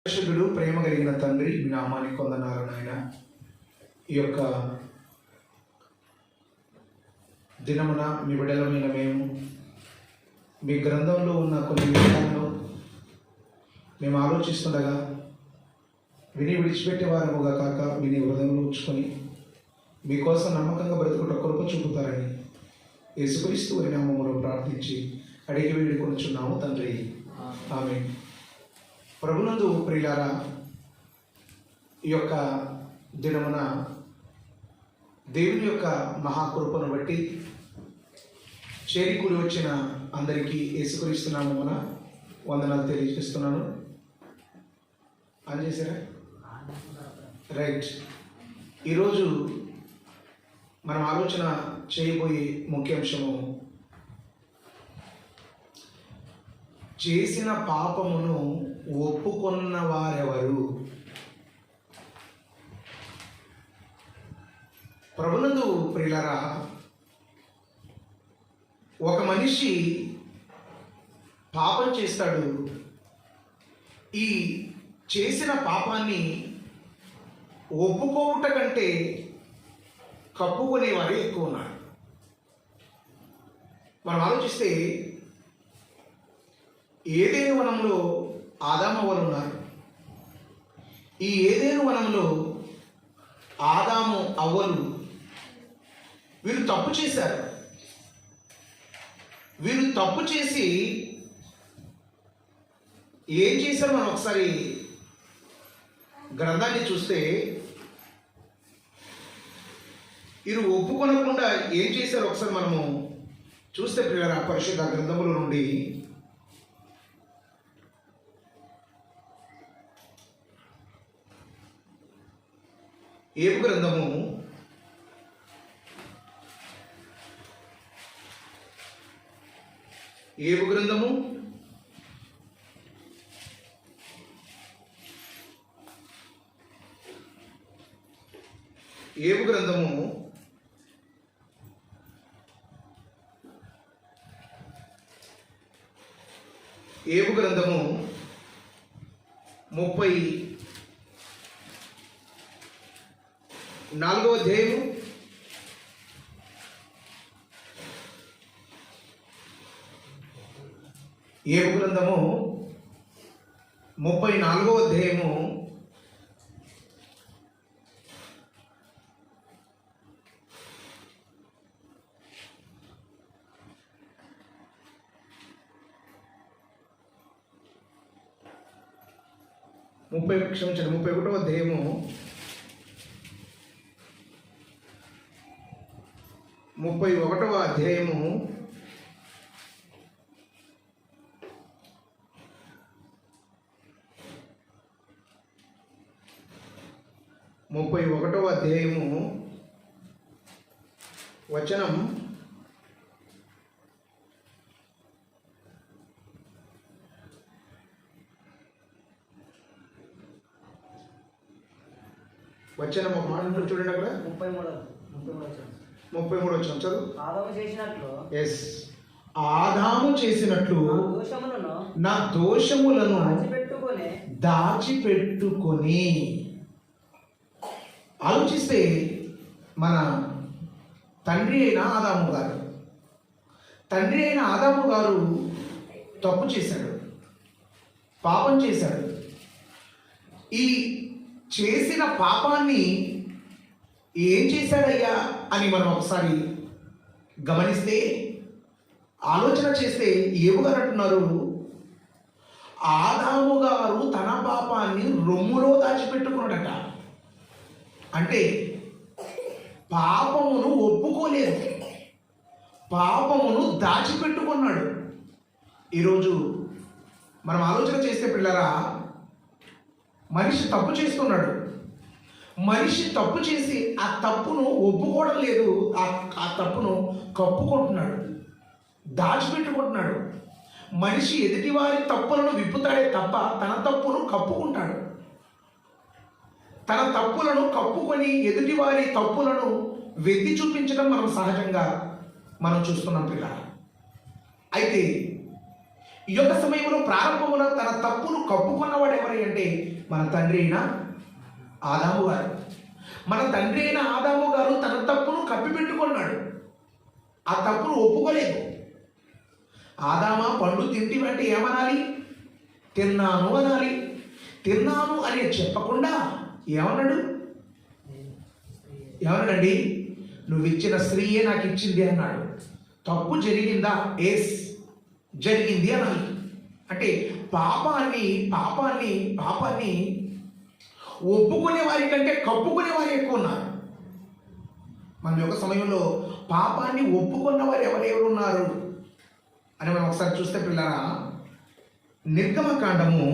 పరిశుద్ధుడు ప్రేమ కలిగిన తండ్రి, మీ నామానికి వందనాలు నాయన. ఈ యొక్క దినమున మీ బిడ్డలమైన మేము మీ గ్రంథంలో ఉన్న కొన్ని విషయాలను మేము ఆలోచిస్తుండగా విని విడిచిపెట్టే వారముగా కాక విని హృదయంలో ఉంచుకొని మీకోసం నమ్మకంగా బ్రతుకుట కృప చూపుతారని యేసుక్రీస్తు వారి నామములో ప్రార్థించి అడిగి వేడుకొనుచున్నాము తండ్రి, ఆమేన్. ప్రభునందు ప్రియులారా, ఈ యొక్క దినమున దేవుని యొక్క మహాకృపను బట్టి చేరికూడి వచ్చిన అందరికీ యేసుక్రీస్తు నామమున వందనాలు తెలియజేస్తున్నాను. ఆన్ చేశారా? రైట్. ఈరోజు మనం ఆలోచన చేయబోయే ముఖ్యాంశము చేసిన పాపమును ఒప్పుకొన్న వారెవరు. ప్రభునందు ప్రియులారా, ఒక మనిషి పాపం చేస్తాడు. ఈ చేసిన పాపాన్ని ఒప్పుకోవుట కంటే కప్పుకునేవారే ఎక్కువ ఉన్నారు. మనం ఆలోచిస్తే ఏదేను వనంలో ఆదాము అవ్వలు ఉన్నారు. ఈ ఏదేను వనంలో ఆదాము అవ్వలు వీరు తప్పు చేశారు. వీరు తప్పు చేసి ఏం చేశారు? మనం ఒకసారి గ్రంథాన్ని చూస్తే వీరు ఒప్పుకొనకుండా ఏం చేశారు ఒకసారి మనము చూస్తే ప్రియులారా, పరిశుద్ధ గ్రంథముల నుండి ఏబు గ్రంథము 34వ అధ్యాయము 34వ అధ్యాయము 31వ అధ్యాయము 31వ అధ్యాయము 31వ అధ్యాయము వచనం 1 మాట చూడండి. అక్కడ 33 వచనం చదువు. ఆదాము చేసినట్లు నా దోషములను దాచిపెట్టుకొని. ఆలోచిస్తే మన తండ్రి అయిన ఆదాము గారు తప్పు చేశాడు, పాపం చేశాడు. ఈ చేసిన పాపాన్ని ఏం చేశాడయ్యా అని మనం ఒకసారి గమనిస్తే, ఆలోచన చేస్తే ఏబు గారు అంటున్నారు, ఆదాము గారు తన పాపాన్ని రొమ్ములో దాచిపెట్టుకున్నాడట. అంటే పాపమును ఒప్పుకోలేదు, పాపమును దాచిపెట్టుకున్నాడు. ఈరోజు మనం ఆలోచన చేస్తే పిల్లరా, మనిషి తప్పు చేస్తున్నాడు. మనిషి తప్పు చేసి ఆ తప్పును ఒప్పుకోవడం లేదు, ఆ తప్పును కప్పుకుంటున్నాడు, దాచిపెట్టుకుంటున్నాడు. మనిషి ఎదుటివారి తప్పులను విప్పుతాడే తప్ప తన తప్పును కప్పుకుంటాడు. తన తప్పులను కప్పుకొని ఎదుటివారి తప్పులను వెత్తి చూపించడం మనం సహజంగా చూస్తున్నాం పిల్లలు. అయితే ఈ యొక్క సమయంలో ప్రారంభంలో తన తప్పును కప్పుకున్నవాడు ఎవరి అంటే మన తండ్రి అయిన ఆదాము గారు. మన తండ్రి అయిన ఆదాము గారు తన తప్పును కప్పిపెట్టుకున్నాడు. ఆ తప్పును ఒప్పుకోలేదు. ఆదామా పండు తింటివంటే ఏమనాలి? తిన్నాను అనాలి. తిన్నాను అని చెప్పకుండా ఏమన్నాడు? ఏమన్నాడండి? నువ్వు ఇచ్చిన స్త్రీయే నాకు ఇచ్చింది అన్నాడు. తప్పు జరిగిందా? ఎస్ జరిగింది అనాలి. అంటే పాపాన్ని ఒప్పుకునే వారి కంటే కప్పుకునే వారు ఎక్కువ ఉన్నారు. మన యొక్క సమయంలో పాపాన్ని ఒప్పుకున్న వారు ఎవరెవరు ఉన్నారు అని మనం ఒకసారి చూస్తే పిల్లరా, నిర్గమకాండము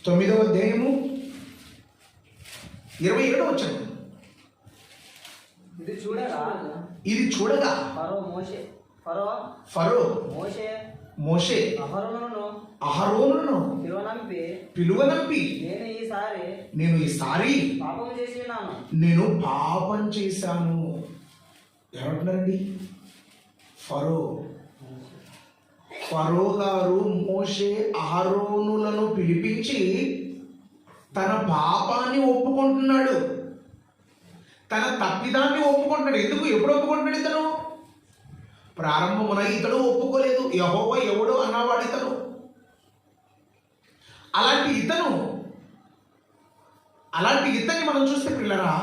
9వ అధ్యాయము 27వ వచనం. ఇది చూడగా ఫరో మోషే అహరోనును పిలువనంపి నేను ఈసారి పాపం చేశాను. ఏమంటున్నారండి? ఫరో గారు మోషే అహరోనులను పిలిపించి తన పాపాన్ని ఒప్పుకుంటున్నాడు. తన తప్పిదాన్ని ఒప్పుకుంటున్నాడు. ఎందుకు? ఎప్పుడు ఒప్పుకుంటున్నాడు ఇతను? ప్రారంభమున ఇతడు ఒప్పుకోలేదు. యెహోవా ఎవడు అన్నవాడు ఇతను. అలాంటి ఇతన్ని మనం చూస్తే పిల్లరా,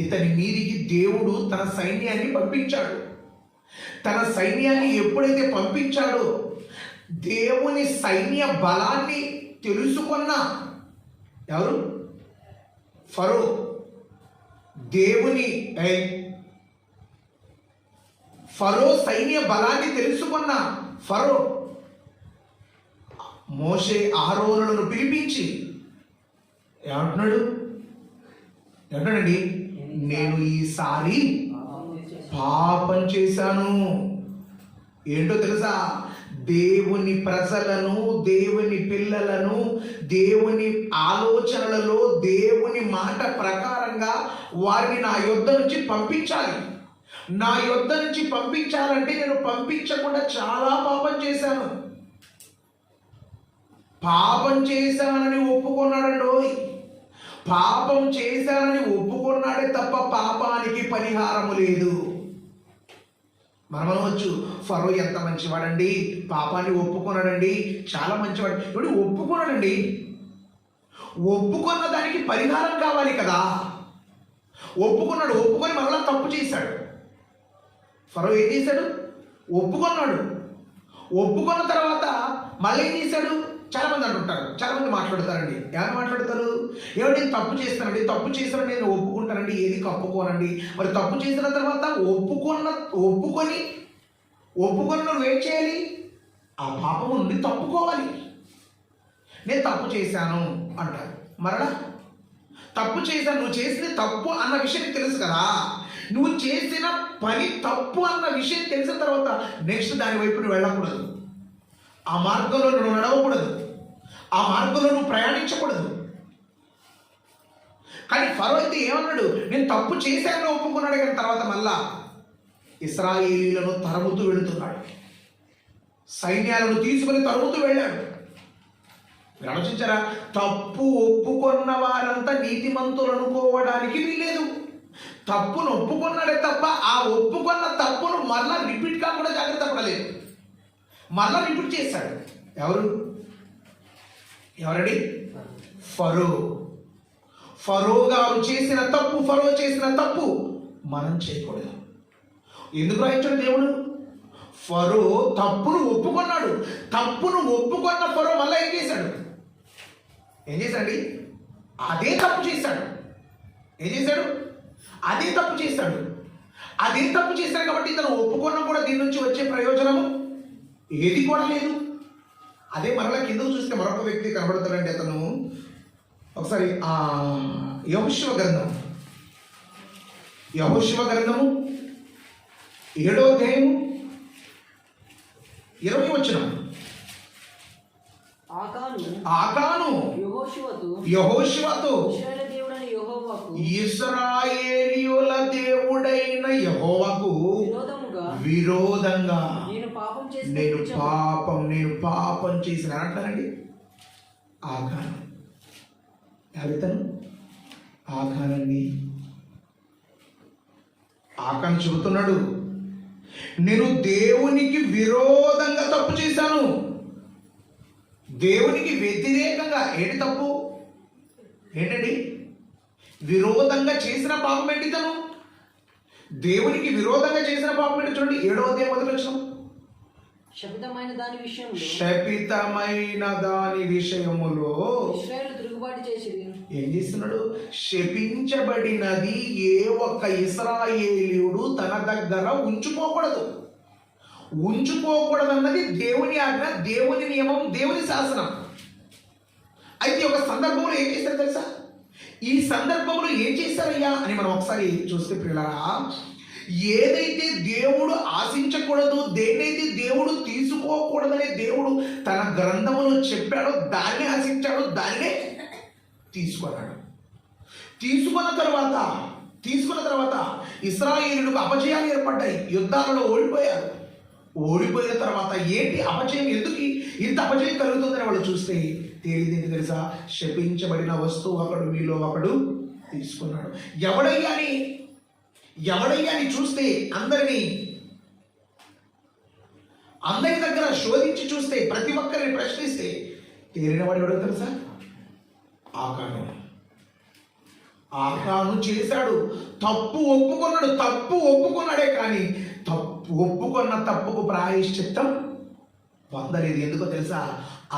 ఇతని మీదికి దేవుడు తన సైన్యాన్ని పంపించాడు. తన సైన్యాన్ని ఎప్పుడైతే పంపించాడో దేవుని సైన్య బలాన్ని తెలుసుకున్న ఎవరు? ఫరో. ఫరో సైన్య బలాన్ని తెలుసుకున్న ఫరో మోషే అహరోనులను పిలిపించి ఏమంటున్నాడండి? నేను ఈసారి పాపం చేశాను. ఏంటో తెలుసా? దేవుని ప్రజలను, దేవుని పిల్లలను, దేవుని ఆలోచనలలో దేవుని మాట ప్రకారంగా వారిని నా యొద్ద నుంచి పంపించాలి. నా యొద్ద నుంచి పంపించాలంటే నేను పంపించకుండా చాలా పాపం చేశాను. పాపం చేశానని ఒప్పుకున్నాడండి. పాపం చేశానని ఒప్పుకున్నాడే తప్ప పాపానికి పరిహారము లేదు. మనం అనవచ్చు, ఫరో ఎంత మంచివాడండి, పాపాన్ని ఒప్పుకున్నాడండి, చాలా మంచివాడు. ఇప్పుడు ఒప్పుకున్నాడండి. ఒప్పుకున్న దానికి పరిహారం కావాలి కదా. ఒప్పుకొని మరలా తప్పు చేశాడు. ఫరో ఏం చేశాడు? ఒప్పుకున్నాడు. ఒప్పుకున్న తర్వాత మళ్ళీ ఏం చేశాడు? చాలా మంది అంటుంటారు, చాలా మంది మాట్లాడతారండి. ఎవరు మాట్లాడతారు? ఏమిటి తప్పు చేస్తానండి, తప్పు చేస్తానని నేను ఒప్పుకుంటానండి, ఏది కప్పుకోనండి. మరి తప్పు చేసిన తర్వాత ఒప్పుకొని నువ్వేం చేయాలి? ఆ పాపము నుండి తప్పుకోవాలి. నేను తప్పు చేశాను అంటారు. మరలా తప్పు చేశాను, నువ్వు చేసిన తప్పు అన్న విషయం తెలుసు కదా. నువ్వు చేసిన పని తప్పు అన్న విషయం తెలిసిన తర్వాత నెక్స్ట్ దాని వైపు నువ్వు వెళ్ళకూడదు. ఆ మార్గంలో నువ్వు నడవకూడదు. ఆ మార్గంలో నువ్వు ప్రయాణించకూడదు. కానీ ఫరో అయితే ఏమన్నాడు? నేను తప్పు చేశానని ఒప్పుకున్నాడు. కానీ తర్వాత మళ్ళా ఇశ్రాయేలీలను తరుముతూ వెళుతున్నాడు. సైన్యాలను తీసుకుని తరుముతూ వెళ్ళాడు. మీరు ఆలోచించారా? తప్పు ఒప్పుకున్న వారంతా నీతిమంతులు అనుకోవడానికి వీలేదు. తప్పును ఒప్పుకున్నాడే తప్ప ఆ ఒప్పుకున్న తప్పును మరలా రిపీట్ కాకుండా జాగ్రత్త పడలేదు. మరలా రిపీట్ చేశాడు. ఎవరండి? ఫరో గారు చేసిన తప్పు, ఫరో చేసిన తప్పు మనం చేయకూడదు. ఎందుకు రాయించాడు దేవుడు? ఫరో తప్పును ఒప్పుకున్నాడు. తప్పును ఒప్పుకున్న ఫరో మళ్ళీ ఏం చేశాడు? అదే తప్పు చేశాడు. అదే తప్పు చేశాడు కాబట్టి ఇతను ఒప్పుకున్నా కూడా దీని నుంచి వచ్చే ప్రయోజనము ఏది కూడా లేదు. అదే మరలా కిందకు చూస్తే మరొక వ్యక్తి కనబడతాడండి. అతను ఒకసారి యెహోషువ గ్రంథము 7వ అధ్యాయము 20వ వచనం. ఆకాను యెహోషువతో ఇశ్రాయేలీయుల దేవుడైన యెహోవాకు విరోధంగా నేను పాపం చేసిన అంటారండి. ఆకాను ఎవరితను? ఆకానండి. ఆకాను చెబుతున్నాడు, నేను దేవునికి విరోధంగా తప్పు చేశాను. దేవునికి వ్యతిరేకంగా. ఏంటి తప్పు? ఏంటండి? విరోధంగా చేసిన పాపం ఏంటి? తను దేవునికి విరోధంగా చేసిన పాపం ఏంటి? చూడండి 7వ అధ్యాయం మొదటి వచనం. శపితమైన దాని విషయములో ఇశ్రాయేలు తిరుగుబాటు చేసిరి. ఏం చేస్తున్నాడు? శపించబడినది ఏ ఒక్క ఇశ్రాయేలీయుడు తన దగ్గర ఉంచుకోకూడదన్నది దేవుని ఆజ్ఞ, దేవుని నియమం, దేవుని శాసనం. అయితే ఒక సందర్భంలో ఏం చేశారు తెలుసా? ఈ సందర్భంలో ఏం చేశారయ్యా అని మనం ఒకసారి చూస్తే ప్రియులారా, ఏదైతే దేవుడు ఆశించకూడదు, దేన్నైతే దేవుడు తీసుకోకూడదని దేవుడు తన గ్రంథములో చెప్పాడో దాన్నే ఆశించాడు, దాన్నే తీసుకున్నాడు. తీసుకున్న తర్వాత ఇశ్రాయేలులకు అపజయాలు ఏర్పడ్డాయి, యుద్ధాలలో ఓడిపోయారు. ఓడిపోయిన తర్వాత ఏంటి అపజయం? ఎందుకు ఇంత అపజయం కలుగుతుందని వాళ్ళు చూస్తే తేలింది తెలుసా? శపించబడిన వస్తువు మీలో ఒకడు తీసుకున్నాడు. ఎవడయ్యా అని చూస్తే అందరి దగ్గర శోధించి చూస్తే, ప్రతి ఒక్కరిని ప్రశ్నిస్తే తేలినవాడు ఎవడో తెలుసా? ఆకాను చేశాడు. తప్పు ఒప్పుకున్నాడే కానీ ఒప్పుకున్న తప్పుకు ప్రాయశ్చిత్తం పొందలేదు. ఎందుకో తెలుసా?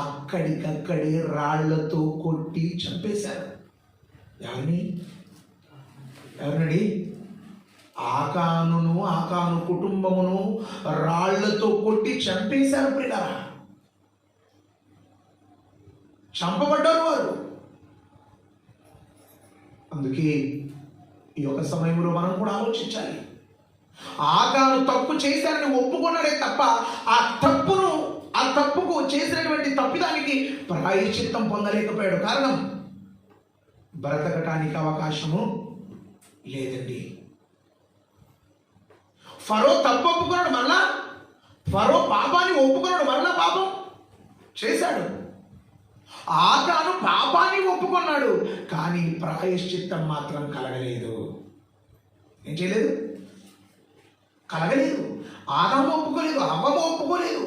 అక్కడికక్కడే రాళ్లతో కొట్టి చంపేశారు. ఎవరినండి? ఆకాను కుటుంబమును రాళ్లతో కొట్టి చంపేశారు. ప్రియులారా, చంపబడ్డారు వారు. అందుకే ఈ యొక్క సమయంలో మనం కూడా ఆలోచించాలి. ఆకాను తప్పు చేశారని ఒప్పుకున్నాడే తప్ప ఆ తప్పుకు చేసినటువంటి తప్పిదానికి ప్రాయశ్చిత్తం పొందలేకపోయాడు. కారణం, బ్రతకటానికి అవకాశము లేదండి. ఫరో తప్పు ఒప్పుకున్నాడు, మరలా ఫరో పాపాన్ని ఒప్పుకున్నాడు, మరలా పాపం చేశాడు. ఆకాను పాపాన్ని ఒప్పుకున్నాడు కానీ ప్రాయశ్చిత్తం మాత్రం కలగలేదు. ఏం చేయలేదు? కలగలేదు. ఆదాము ఒప్పుకోలేదు, అవ్వ ఒప్పుకోలేదు.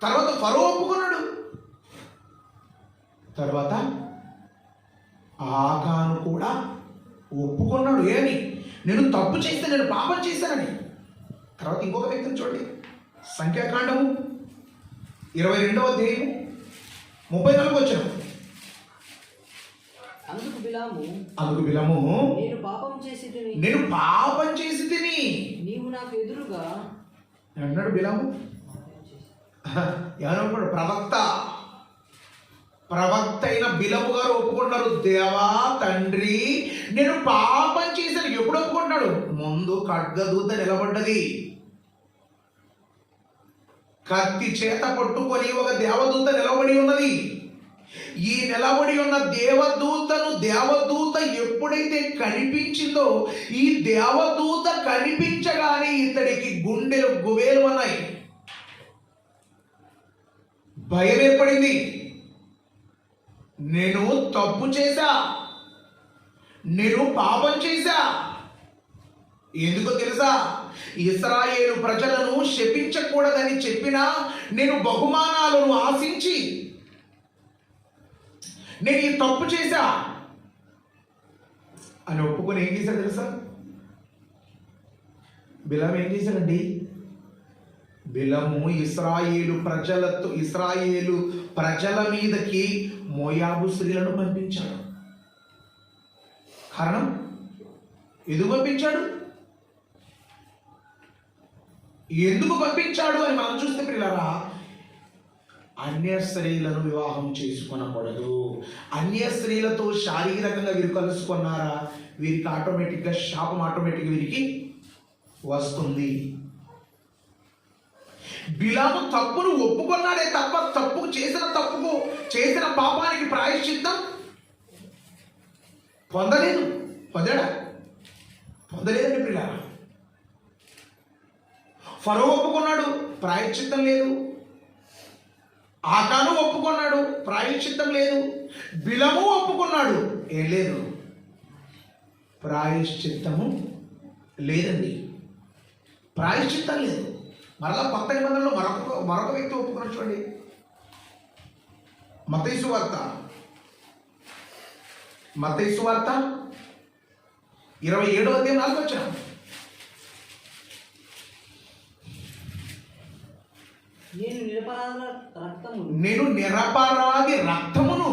తర్వాత ఫరో ఒప్పుకున్నాడు. తర్వాత ఆకాను కూడా ఒప్పుకున్నాడు. ఏని? నేను తప్పు చేస్తే, నేను పాపం చేశానని. తర్వాత ఇంకొక వ్యక్తిని చూడండి, సంఖ్యాకాండము 22వ అధ్యాయము 34వ వచనం. అందుకు బిలాము నేను పాపం చేసి తిని నీవు నాకు ఎదురుగా అన్నాడు. బిలాము ఏమన్నాడు? ప్రవక్త అయిన బిలాము గారు ఒప్పుకున్నారు. దేవా తండ్రి, నేను పాపం చేశాను. ఎప్పుడు ఒప్పుకుంటున్నాడు? ముందు ఖడ్గదూత నిలబడ్డది, కత్తి చేత పట్టుకొని ఒక దేవదూత నిలబడి ఉన్నది. ఈ నిలబడి ఉన్న దేవదూత ఎప్పుడైతే కనిపించిందో, ఈ దేవదూత కనిపించగానే ఇతడికి గుండెలు గువేలు ఉన్నాయి, భయం ఏర్పడింది. నేను తప్పు చేశా, నేను పాపం చేశా. ఎందుకో తెలుసా? ఇశ్రాయేలు ప్రజలను శపించకూడదని చెప్పినా నేను బహుమానాలను ఆశించి నేను ఈ తప్పు చేశా అని ఒప్పుకొని ఏం చేశాడు తెలుసా? బిలాము ఏం చేశాడండి? బిలాము ఇశ్రాయేలు ప్రజల మీదకి మోయాబు స్త్రీలను పంపించాడు. కారణం, ఎందుకు పంపించాడు అని మనం చూస్తే పిల్లరా, అన్య స్త్రీలను వివాహం చేసుకొనకూడదు. అన్య స్త్రీలతో శారీరకంగా వీరు కలుసుకున్నారా, వీరికి ఆటోమేటిక్గా శాపం వీరికి వస్తుంది. బిలాము తప్పును ఒప్పుకున్నాడే తప్ప చేసిన పాపానికి ప్రాయశ్చిత్తం పొందలేదండి పిల్లరా. ఫరో ఒప్పుకున్నాడు, ప్రాయశ్చిత్తం లేదు. ఆకాను ఒప్పుకున్నాడు, ప్రాయశ్చిత్తం లేదు. బిలము ఒప్పుకున్నాడు, ఏం లేదు, ప్రాయశ్చిత్తము లేదండి. ప్రాయశ్చిత్తం లేదు. మరలా కొత్త నిబంధనలో మరొక వ్యక్తి ఒప్పుకున్నాడు చూడండి. మత్తయి సువార్త 27వ అధ్యాయం 4వ వచనం. నేను నిరపరాధి రక్తమును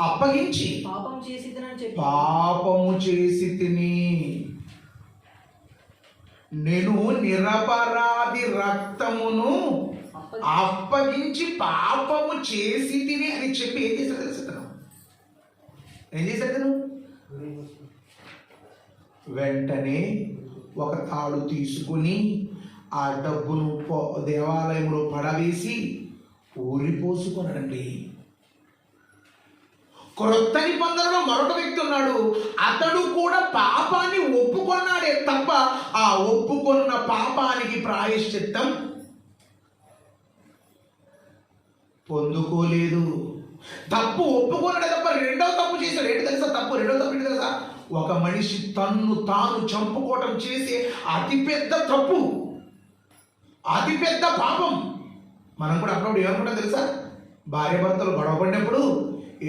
అప్పగించి పాపము చేసి తిని. నేను నిరపరాధి రక్తమును అప్పగించి పాపము చేసి తిని అని చెప్పి ఏం చేశాడు తెలుసు? ఏం చేశాడు తను? వెంటనే ఒక తాడు తీసుకుని ఆ డబ్బును దేవాలయంలో పడవేసి ఊరిపోసుకున్నాడండి. క్రొత్త నిబంధనలో మరొక వ్యక్తి ఉన్నాడు. అతడు కూడా పాపాన్ని ఒప్పుకున్నాడే తప్ప ఆ ఒప్పుకున్న పాపానికి ప్రాయశ్చిత్తం పొందుకోలేదు. తప్పు ఒప్పుకున్నాడే తప్ప రెండవ తప్పు చేశాడు. ఏంటి తెలుసా తప్పు? రెండవ తప్పు ఏంటి తెలుసా? ఒక మనిషి తన్ను తాను చంపుకోవటం చేసే అతిపెద్ద తప్పు, అతిపెద్ద పాపం. మనం కూడా అప్పుడప్పుడు ఏమనుకుంటాం తెలుసా? భార్య భర్తలు గొడవ పడినప్పుడు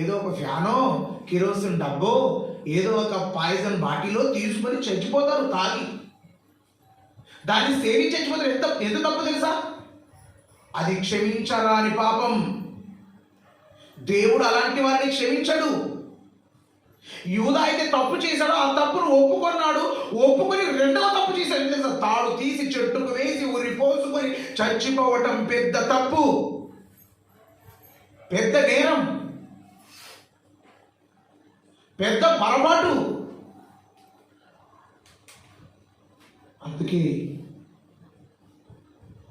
ఏదో ఒక ఫ్యానో, కిరోసిన్ డబ్బో, ఏదో ఒక పాయిజన్ బాటిలో తీసుకొని చచ్చిపోతారు తాగి. దాన్ని సేవించి చచ్చిపోతారు. ఎంత తప్పు తెలుసా? అది క్షమించరాని పాపం. దేవుడు అలాంటి వారిని క్షమించడు. యూదా అయితే తప్పు చేశాడు, ఆ తప్పును ఒప్పుకున్నాడు. ఒప్పుకొని రెండవ తప్పు చేశాడు. తెలుసా? తాడు తీసి చెట్టుకు వేసి ఉరి పోసుకొని చచ్చిపోవటం పెద్ద తప్పు, పెద్ద నేరం, పెద్ద పొరపాటు. అందుకే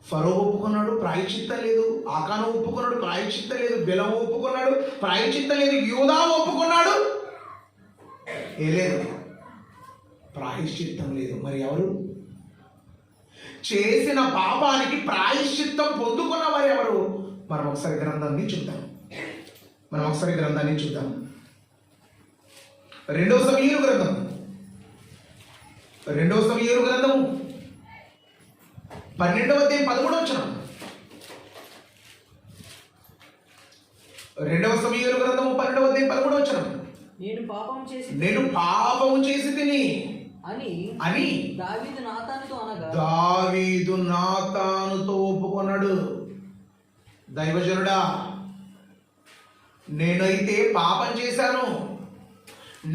ఫరో ఒప్పుకున్నాడు, ప్రాయశ్చిత్తం లేదు. ఆకాను ఒప్పుకున్నాడు, ప్రాయశ్చిత్తం లేదు. బిలము ఒప్పుకున్నాడు, ప్రాయశ్చిత్తం లేదు. యూదా ఒప్పుకున్నాడు, లేదు, ప్రాయశ్చిత్తం లేదు. మరి ఎవరు? చేసిన పాపానికి ప్రాయశ్చిత్తం పొందుకున్న వారు ఎవరు? మనం ఒకసారి గ్రంథాన్ని చూద్దాం. రెండవ సమూయేలు గ్రంథం 12వ అధ్యాయం 13వ వచనం. 2వ సమూయేలు గ్రంథము 12వ అధ్యాయం 13వ వచనం. నేను పాపము చేసి తిని అని దావీదు నాతానుతో ఒప్పుకున్నాడు. దైవజనుడా, నేనైతే పాపం చేశాను,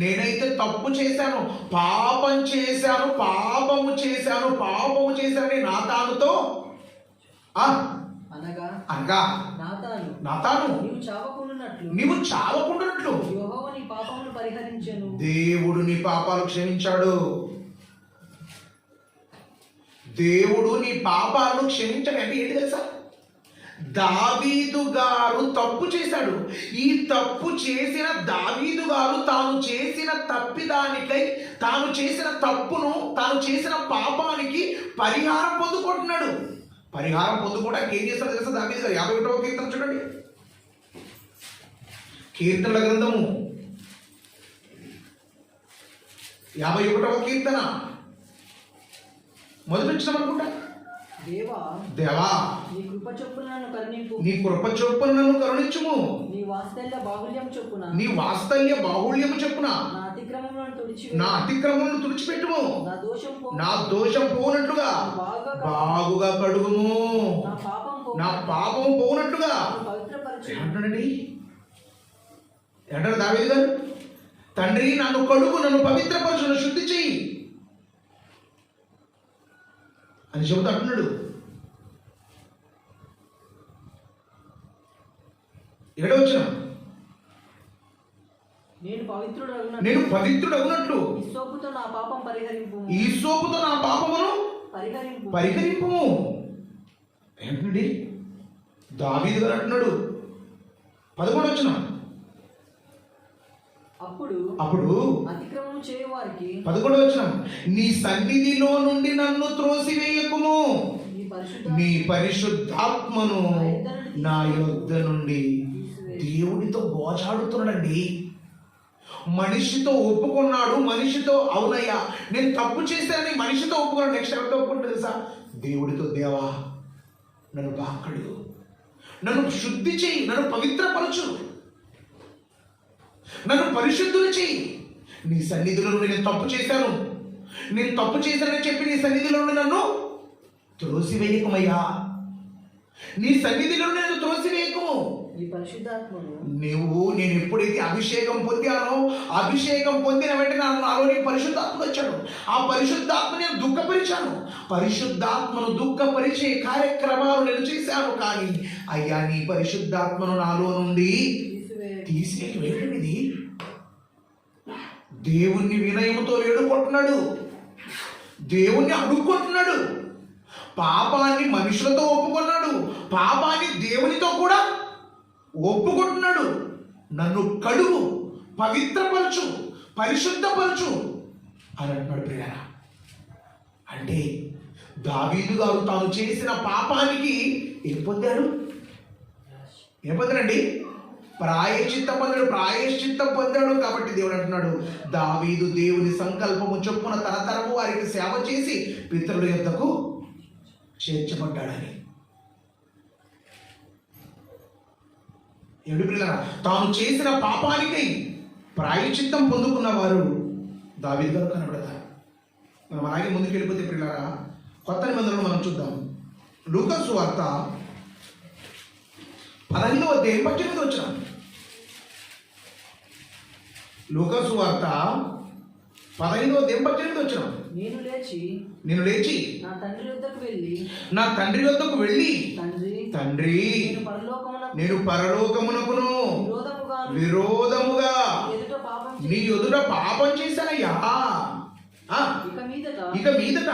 నేనైతే తప్పు చేశాను, పాపము చేశాను నాతానుతో అనగా నాతాను నీవు చావకుండానట్లు దేవుడు నీ పాపాలు క్షమించాడు. దేవుడు నీ పాపాలను క్షమించాడు. అంటే ఏంటి తెలుసా? దావీదు గారు తప్పు చేశాడు. ఈ తప్పు చేసిన దావీదు గారు తాను చేసిన తప్పిదానికై, తాను చేసిన తప్పును, తాను చేసిన పాపానికి పరిహారం పొందుకుంటున్నాడు. పరిహారం పొందుకోవడానికి ఏం చేస్తాడు తెలుసా దావీదు గారు? 51వ కీర్తన చూడండి. కీర్తనల గ్రంథము 51వ కీర్తన మొదటి వచ్చిన అనుకుంటా. దేవా నీ కృప చొప్పున నన్ను కరుణించుము. నీ వాత్సల్య బాహుళ్యము చొప్పున నా అతిక్రమములను తుడిచిపెట్టుము. నా దోషం పోనట్లుగా బాగుగా కడుగుము. నా పాపము పోనట్లుగా. ఏమంటాడండి? ఏమంటాడు దావీదు గారు? తండ్రి నన్ను కడుగు, నన్ను పవిత్రపరచు, నన్ను శుద్ధి చెయ్యి అని చెబుతూ అంటున్నాడు. ఏడవ వచనం. నేను పవిత్రుడగునట్లు ఈసోపుతో నా పాపమును పరిహరింపుము. ఏంటండి దావీదు గారు అంటున్నాడు? 11వ వచనం. అప్పుడు అతిక్రమము చేయు వారికి 11వ వచనం, నీ సన్నిధిలో నుండి నన్ను త్రోసివేయకుము, నీ పరిశుద్ధాత్మను నా యొద్ద నుండి. దేవుడితో గోచాడుతున్నాడండి. మనిషితో ఒప్పుకున్నాడు. మనిషితో అవునయ్యా నేను తప్పు చేశానని మనిషితో ఒప్పుకున్నాడు. నెక్స్ట్ ఎవరితో ఒప్పుకుంటుంది తెలుసా? దేవుడితో, దేవా నన్ను బాక్కడు, నన్ను శుద్ధి చేయి, నన్ను పవిత్రపరచు, నన్ను పరిశుద్ధులు చేయి. నీ సన్నిధిలో నుండి నేను తప్పు చేశాను, నేను తప్పు చేశానని చెప్పి నీ సన్నిధిలో నుండి నన్ను త్రోసివేయకమయ్యా, నీ సన్నిధిలో నుండి నన్ను త్రోసివేయకము. నేను ఎప్పుడైతే అభిషేకం పొందానో, అభిషేకం పొందిన వెంటనే నాలోని పరిశుద్ధాత్మ వచ్చాడు. ఆ పరిశుద్ధాత్మ నేను దుఃఖపరిచాను. పరిశుద్ధాత్మను దుఃఖపరిచే కార్యక్రమాలు నేను చేశాను. కానీ అయ్యా నీ పరిశుద్ధాత్మను నాలో నుండి తీసివేయటమిది. దేవుణ్ణి వినయముతో వేడుకుంటున్నాడు, దేవుణ్ణి అడుక్కుంటున్నాడు. పాపాన్ని మనుషులతో ఒప్పుకున్నాడు, పాపాన్ని దేవునితో కూడా ఒప్పుకుంటున్నాడు. నన్ను కడుగు, పవిత్రపరచు, పరిశుద్ధపరచు అని అంటున్నాడు ప్రియారా. అంటే దావీదు గారు తాను చేసిన పాపానికి ఏం పొందాడు? ఏం పొందాడండి? ప్రాయశ్చిత్తం పొందాడు. కాబట్టి దేవుడు అంటున్నాడు, దావీదు దేవుని సంకల్పము చొప్పున తరతరము వారికి సేవ చేసి పితరుల యొద్దకు చేర్చబడ్డాడని. ఏడు పిల్లరా, తాను చేసిన పాపానికై ప్రాయశ్చిత్తం పొందుకున్నవారు దావీదు గారు కనబడతారు. మనం అలాగే ముందుకు వెళ్ళిపోతే పిల్లరా, కొత్త నిబంధనలు మనం చూద్దాం. లూకా సువార్త 15వ అధ్యాయం 18వ వచనం. లూకా సువార్త 15వ అధ్యాయం 18వ వచనం. నేను లేచి నా తండ్రి వద్దకు వెళ్ళి తండ్రి నేను పరలోకమునకును విరోధముగా నీ ఎదుట పాపం చేశానయ్యా, ఇక మీదట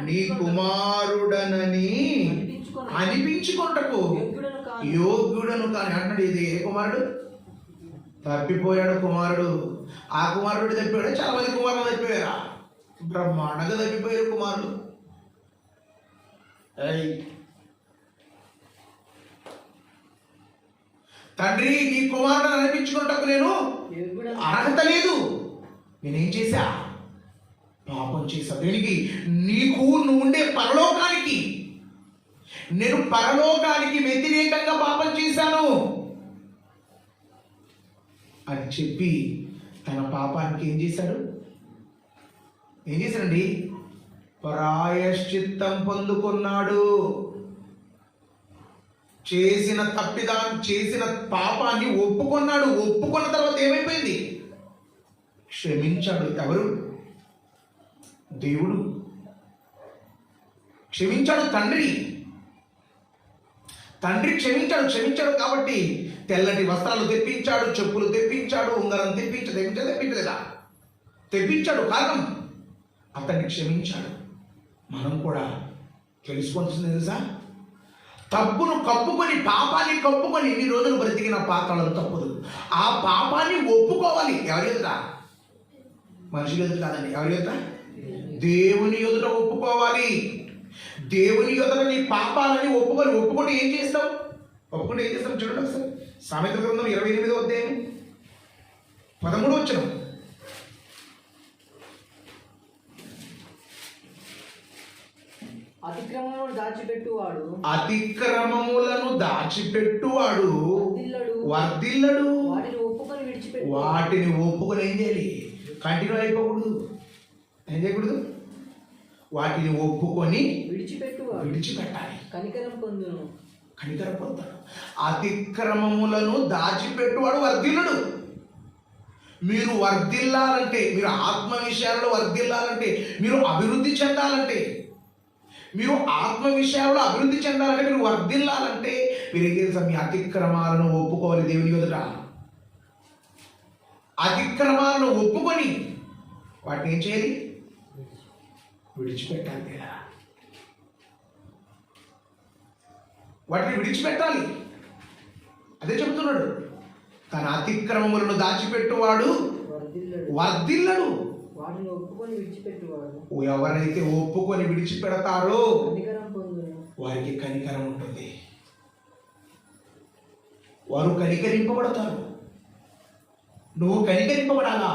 నీ కుమారుడనని అనిపించుకొనుటకు యోగ్యుడను కాని అంటున్నాడు. ఇది ఏ కుమారుడు? తప్పిపోయాడు కుమారుడు. ఆ కుమారుడు తప్పిపోయాడు. చాలా మంది కుమారులు తప్పిపోయారా? బ్రహ్మాండంగా తప్పిపోయారు కుమారుడు. తండ్రి నీ కుమారుడు అనిపించుకున్నటకు నేను అర్హత లేదు. నేనేం చేశా? పాపం చేశా. దేనికి? నువ్వు ఉండే పరలోకానికి, నేను పరలోకానికి వ్యతిరేకంగా పాపం చేశాను అని చెప్పి తన పాపానికి ఏం చేశాడండి? ప్రాయశ్చిత్తం పొందుకున్నాడు. చేసిన పాపాన్ని ఒప్పుకున్నాడు. ఒప్పుకున్న తర్వాత ఏమైపోయింది? క్షమించాడు. ఎవరు? దేవుడు క్షమించాడు. తండ్రి క్షమించాడు కాబట్టి తెల్లటి వస్త్రాలు తెప్పించాడు, చెప్పులు తెప్పించాడు, ఉంగరం తెప్పించాడు. కారణం అతన్ని క్షమించాడు. మనం కూడా తెలుసుకోవాల్సింది తెలుసా? తప్పును కప్పుకొని, పాపాన్ని కప్పుకొని ఇన్ని రోజులు బ్రతికిన పాత్రలు తప్పదు. ఆ పాపాన్ని ఒప్పుకోవాలి. ఎవరి ఎదుట? మనుషుల ఎదుట కాదండి. ఎవరి ఎదుట? దేవుని ఎదుట ఒప్పుకోవాలి. దేవుని ఎదుట నీ పాపాలని ఒప్పుకుంటే ఏం చేస్తావు? చూడండి ఒకసారి. సామెతల గ్రంథం 28వ అధ్యాయం 13వ వచనం. అతిక్రమములను దాచిపెట్టువాడు వర్ధిల్లడు. వాటిని ఒప్పుకొని ఏం చేయాలి? కంటిన్యూ అయిపోకూడదు. ఏం చేయకూడదు? వాటిని ఒప్పుకొని విడిచిపెట్టాలి. కనికరం పొందును. అతిక్రమములను దాచిపెట్టువాడు వర్ధిల్లుడు. మీరు వర్ధిల్లాలంటే, మీరు ఆత్మ విషయాల్లో వర్ధిల్లాలంటే, మీరు అభివృద్ధి చెందాలంటే, మీరు వర్ధిల్లాలంటే మీరు ఏం చేస్తారు? మీ అతిక్రమాలను ఒప్పుకోవాలి దేవుని ఎదుట. అతిక్రమాలను ఒప్పుకొని వాటిని ఏం చేయాలి? విడిచిపెట్టాలి. వాటిని విడిచిపెట్టాలి. అదే చెబుతున్నాడు. తన అతిక్రమములను దాచిపెట్టువాడు వర్ధిల్లడు. వాటిని ఒప్పుకొని విడిచిపెట్టువాడు ఎవరైతే ఒప్పుకొని విడిచిపెడతారో కనికరం పొందును. వారికి కనికరం ఉంటుంది. వారు కనికరింపబడతారు. నువ్వు కనికరింపబడాలా?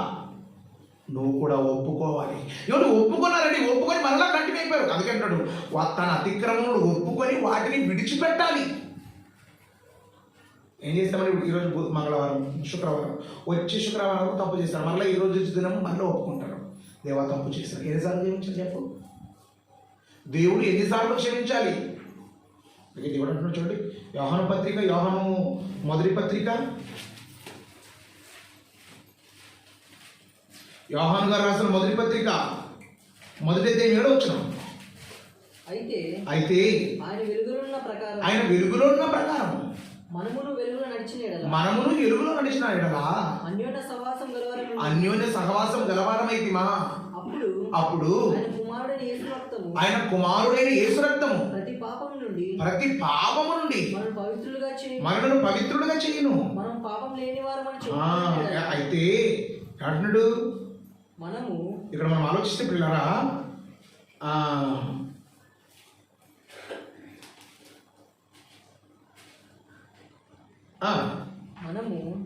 నువ్వు కూడా ఒప్పుకోవాలి. ఎవరు ఒప్పుకున్నారండి? ఒప్పుకొని మరలా కంటిన్యూ అయిపోయారు. అందుకంటాడు తన అతిక్రమములు ఒప్పుకొని వాటిని విడిచిపెట్టాలి. ఏం చేస్తామని ఇప్పుడు ఈరోజు మంగళవారం, శుక్రవారం, వచ్చే శుక్రవారం తప్పు చేస్తారు, మరలా ఈరోజు దినం మరలా ఒప్పుకుంటారు. దేవా తప్పు చేశారు. ఎన్నిసార్లు క్షమించాలి చెప్పు? దేవుడు ఎన్నిసార్లు క్షమించాలి? దేవుడు అంటున్నాడు చూడండి, యోహాను పత్రిక, యోహాను మొదటి పత్రిక, యోహాను గారు రాసిన మొదటి పత్రిక మొదటి అధ్యాయం 7వ వచనం. అయితే ఆయన వెలుగులో ఉన్న ప్రకారం మనమును వెలుగులో నడిచిన ఎడలా అన్యోన్య సహవాసం గలవారమైతిమా అప్పుడు ఆయన కుమారుడైన యేసు రక్తము ప్రతి పాపము నుండి మనలను పవిత్రులుగా చేయును. అయితే అంటున్నాడు, ఇక్కడ మనం ఆలోచిస్తే పిల్లరా,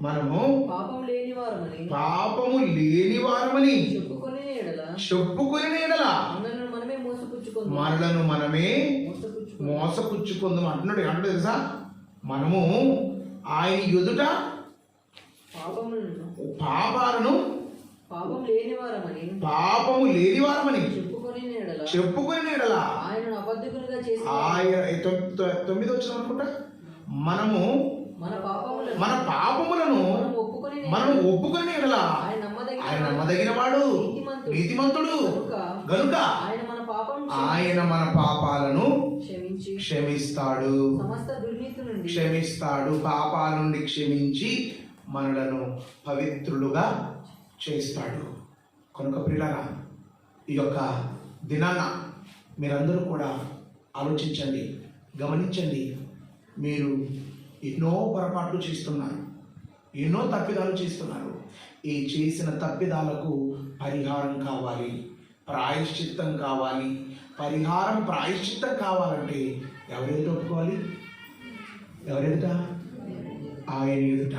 మనము పాపము లేని వారమని చెప్పుకొని ఎడల మనలను మనమే మోసపుచ్చుకుందాం అంటున్నాడు. అంటున్నాడు తెలుసా, మనము ఆయన ఎదుట పాపము లేని వారమని చెప్పుకొని ఎడల ఆయన 9 వచ్చిన అనుకుంటా, మనము మన పాపములను మనం ఒప్పుకొని ఎడల ఆయన నమ్మదగిన వాడు, నీతిమంతుడు గనుక ఆయన మన పాపాలను క్షమిస్తాడు. పాపాల నుండి క్షమించి మనలను పవిత్రులుగా చేస్తాడు. కనుక ప్రియులారా, ఈ యొక్క దినాన మీరందరూ కూడా ఆలోచించండి, గమనించండి. మీరు ఎన్నో పొరపాట్లు చేస్తున్నారు, ఎన్నో తప్పిదాలు చేస్తున్నారు. ఈ చేసిన తప్పిదాలకు పరిహారం కావాలి, ప్రాయశ్చిత్తం కావాలి. ప్రాయశ్చిత్తం కావాలంటే ఎవరెదుట ఒప్పుకోవాలి? ఎవరెదుట? ఆయన ఎదుట.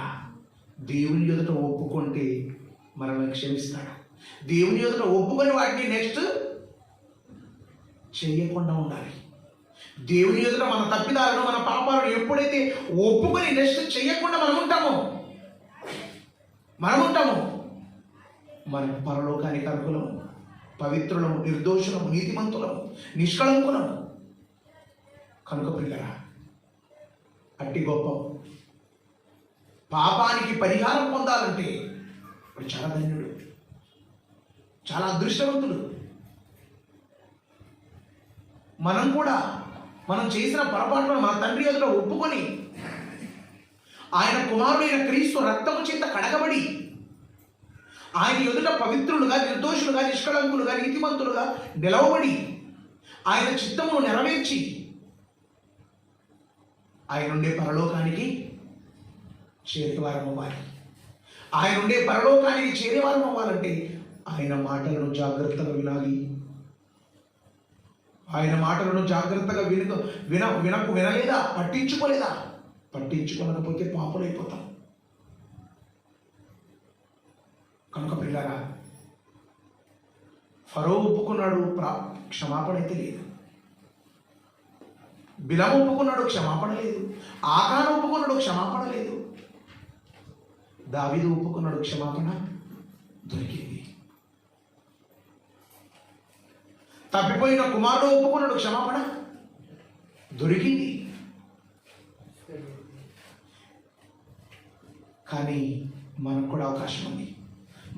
దేవుని ఎదుట ఒప్పుకుంటే మనల్ని క్షమిస్తాడు. దేవుని ఎదుట ఒప్పుకొని వాటిని నెక్స్ట్ చేయకుండా ఉండాలి. దేవుని ఎదుట మన తప్పిదాలను, మన పాపాలను ఎప్పుడైతే ఒప్పుకొని నెక్స్ట్ చేయకుండా మనం ఉంటామో మనం పరలోకానికి అర్హులము, పవిత్రులము, నిర్దోషులము, నీతిమంతులము, నిష్కళంకులము. కనుక పిల్లరా, అట్టి గొప్ప పాపానికి పరిహారం పొందాలంటే ఇప్పుడు చాలా ధన్యుడు, చాలా అదృష్టవంతుడు. మనం కూడా మనం చేసిన పొరపాటును మన తండ్రి ఎదుట ఒప్పుకొని ఆయన కుమారుడైన క్రీస్తు రక్తము చేత కడగబడి ఆయన ఎదుట పవిత్రులుగా, నిర్దోషులుగా, నిష్కళంకులుగా, నీతిమంతులుగా నిలవబడి ఆయన చిత్తమును నెరవేర్చి ఆయన ఉండే పరలోకానికి చేరేవారం అవ్వాలి. ఆయన ఉండే పరలోకానికి చేరేవారం అవ్వాలంటే ఆయన మాటలను జాగ్రత్తగా వినాలి. ఆయన మాటలను జాగ్రత్తగా వినలేదా, పట్టించుకోలేకపోతే పాపులైపోతాం. కనుక పిల్లారా, ఫరో ఒప్పుకున్నాడు, క్షమాపణ అయితే లేదు. బిలాము ఒప్పుకున్నాడు, క్షమాపణ లేదు. ఆకాను ఒప్పుకున్నాడు, క్షమాపణ లేదు. దావీదు ఒప్పుకున్నాడు, క్షమాపణ దొరికింది. తప్పిపోయిన కుమారుడు ఒప్పుకున్నాడు, క్షమాపణ దొరికింది. కానీ మనకు కూడా అవకాశం ఉంది.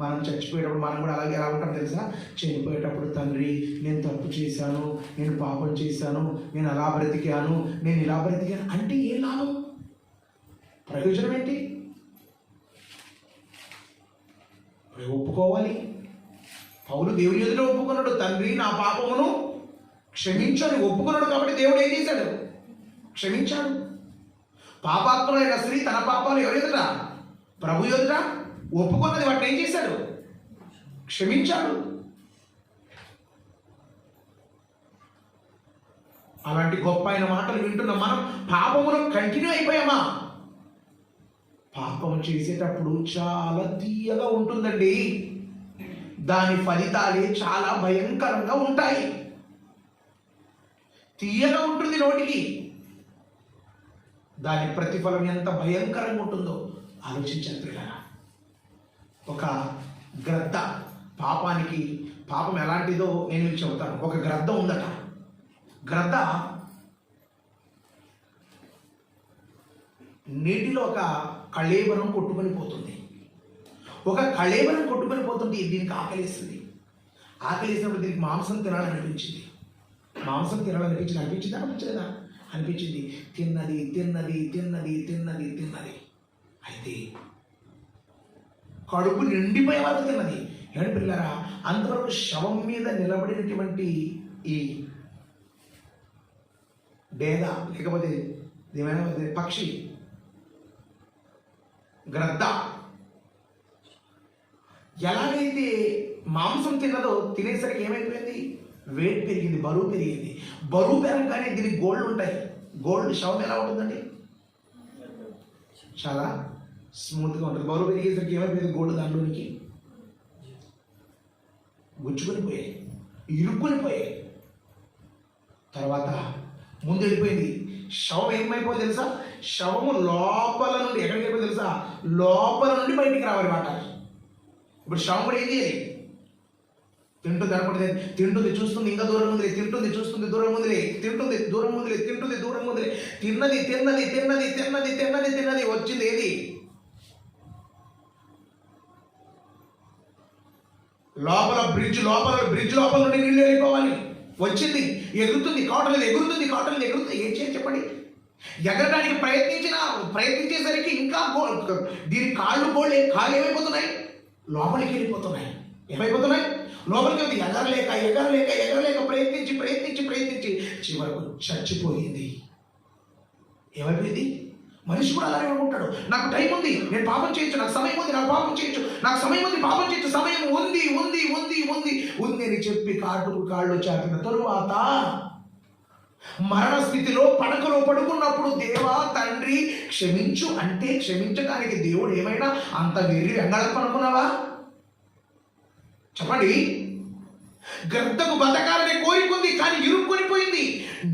మనం చచ్చిపోయేటప్పుడు మనం కూడా అలాగే ఎలా ఉంటాం తెలుసా? చనిపోయేటప్పుడు తండ్రి నేను తప్పు చేశాను, నేను పాపం చేశాను, నేను అలా బ్రతికాను, నేను ఇలా బ్రతికాను అంటే ఏం లాభం? ప్రయోజనం ఏంటి? ఒప్పుకోవాలి. పౌలు దేవుని ఎదుట ఒప్పుకున్నాడు, తండ్రి నా పాపమును క్షమించు అని ఒప్పుకున్నాడు. కాబట్టి దేవుడు ఏం చేశాడు? క్షమించాడు. పాపాత్ములైన స్త్రీ తన పాపాలు ఎవరు ఎదుట? ప్రభు ఎదుట ఒప్పుకున్నది, వాటిని ఏం చేశాడు? క్షమించాడు. అలాంటి గొప్ప ఆయన మాటలు వింటున్న మనం పాపములో కంటిన్యూ అయిపోయామా? పాపము చేసేటప్పుడు చాలా తీయగా ఉంటుందండి. దాని ఫలితాలే చాలా భయంకరంగా ఉంటాయి. తీయగా ఉంటుంది నోటికి, దాని ప్రతిఫలం ఎంత భయంకరంగా ఉంటుందో ఆలోచించాలి పిల్లరా. ఒక గ్రద్ద పాపం ఎలాంటిదో నేను మీకు చెబుతాను. ఒక గ్రద్ద ఉందట. గ్రద్ద నీటిలో ఒక కళేబరం కొట్టుకొని పోతుంది. ఒక కళేబరం కొట్టుకొని పోతుంటే దీనికి ఆకలిస్తుంది. ఆకలిసినప్పుడు దీనికి మాంసం తినాలనిపించింది. అనిపించలేదా? అనిపించింది. తిన్నది. అయితే కడుపు నిండిపోయే వరకు తిన్నది. ఏడు పిల్లరా, అంతవరకు శవం మీద నిలబడినటువంటి ఈ డేగ లేకపోతే ఏమైనా పక్షి గ్రద్ద ఎలాగైతే మాంసం తిన్నదో తినేసరికి ఏమైపోయింది? వెయిట్ పెరిగింది, బరువు పెరిగింది. బరువు పెరగగానే దీనికి గోల్డ్ ఉంటాయి. గోల్డ్ శవం ఎలా ఉంటుందండి? చాలా స్మూత్గా ఉంటుంది. బరువు పెరిగేసరికి ఏమైపోయింది? గోల్డ్ దాంట్లోనికి గుచ్చుకొని పోయాయి, ఇరుక్కుని పోయాయి. తర్వాత ముందు వెళ్ళిపోయింది. శవం ఏమైపోయింది తెలుసా? శవము లోపల నుండి ఎక్కడికి వెళ్ళిపోయింది తెలుసా? లోపల నుండి బయటికి రావాలి మాట. ఇప్పుడు శవం కూడా ఏం చేయాలి? తింటుంది అనుకుంటుంది, తింటుంది, చూస్తుంది, ఇంకా దూరం ఉందిలే, తింటుంది, చూస్తుంది, దూరం ఉందిలే, తింటుంది, దూరం ఉందిలే, తింటుంది, దూరం ఉందిలే, తిన్నది. వచ్చింది ఏది? బ్రిడ్జ్ లోపల నుండి నీళ్ళు వెళ్ళిపోవాలి. వచ్చింది, ఎగురుతుంది, కావటం ఎగురుతుంది. ఏం చేయాలి చెప్పండి? ఎగరడానికి ప్రయత్నించేసరికి ఇంకా దీని కాళ్ళు ఏమైపోతున్నాయి? లోపలికి వెళ్ళిపోతున్నాయి. ఏమైపోతున్నాయి? లోపలికి వెళ్తే ఎగరలేక ప్రయత్నించి చివరకు చచ్చిపోయింది. ఏమైపోయింది? మనిషి కూడా అలానే అనుకుంటాడు. నాకు టైం ఉంది, నేను పాపం చేయొచ్చు, నాకు సమయం ఉంది, నాకు పాపం చేయొచ్చు, నాకు సమయం ఉంది, పాపం చేయొచ్చు, సమయం ఉంది అని చెప్పి కాళ్ళు చాపిన తరువాత మరణ స్థితిలో పడకలో పడుకున్నప్పుడు దేవా తండ్రి క్షమించు అంటే క్షమించడానికి దేవుడు ఏమైనా అంత వెర్రి వెంగళం అనుకున్నావా? చెప్పండి. గ్రద్దకు బతకాలనే కోరికుంది, కానీ ఇరుక్కొని పోయింది.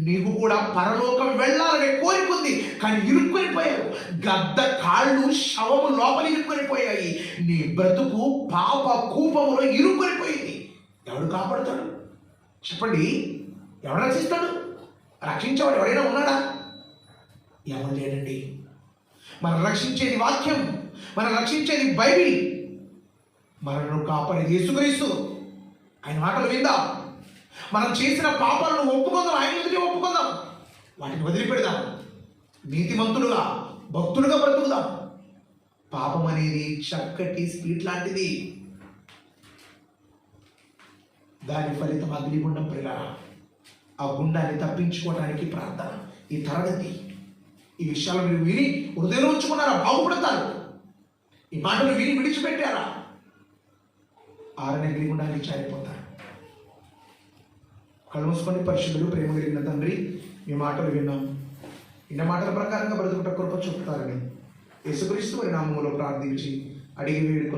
నీకు కూడా పరలోకం వెళ్ళాలనే కోరికుంది, కానీ ఇరుక్కొని పోయావు. గద్ద కాళ్ళు శవము లోపల ఇరుక్కొని పోయాయి. నీ బ్రతుకు పాప కూపములో ఇరుక్కొని పోయింది. ఎవడు కాపాడుతాడు చెప్పండి? ఎవడు రక్షిస్తాడు? రక్షించేవాడు ఎవరైనా ఉన్నాడా? ఎవరు లేడండి. మనం రక్షించేది వాక్యం, మనం రక్షించేది బైబిల్, మనను కాపాడేది యేసుక్రీస్తు. ఆయన మాటలు విందాం. మనం చేసిన పాపాలను ఒప్పుకుందాం, ఆయన ఎదుటి ఒప్పుకుందాం, వాటిని వదిలిపెడదాం. నీతిమంతులుగా భక్తులుగా బ్రతుకుదాం. పాపం అనేది చక్కటి స్పీడ్ లాంటిది. దాని ఫలితం అగ్నిగుండం ప్రియులారా. ఆ గుండాన్ని తప్పించుకోవడానికి ప్రార్థన, ఈ తరగతి, ఈ విషయాలు మీరు విని హృదయంలో ఉంచుకున్నారా? బాగుపడతారు. ఈ మాటలు విని విడిచిపెట్టారా? ఆరని అగ్నిగుండానికి చేరిపోతారు. కళ్ళు మూసుకొని పరిశుద్ధులు ప్రేమ కలిగిన తండ్రి, మీ మాటలు విన్నాం. ఇన్న మాటల ప్రకారంగా బ్రతుకుట కృప చూపుతారని యేసుక్రీస్తు వారి నామములో ప్రార్థించి అడిగి వేడుకొని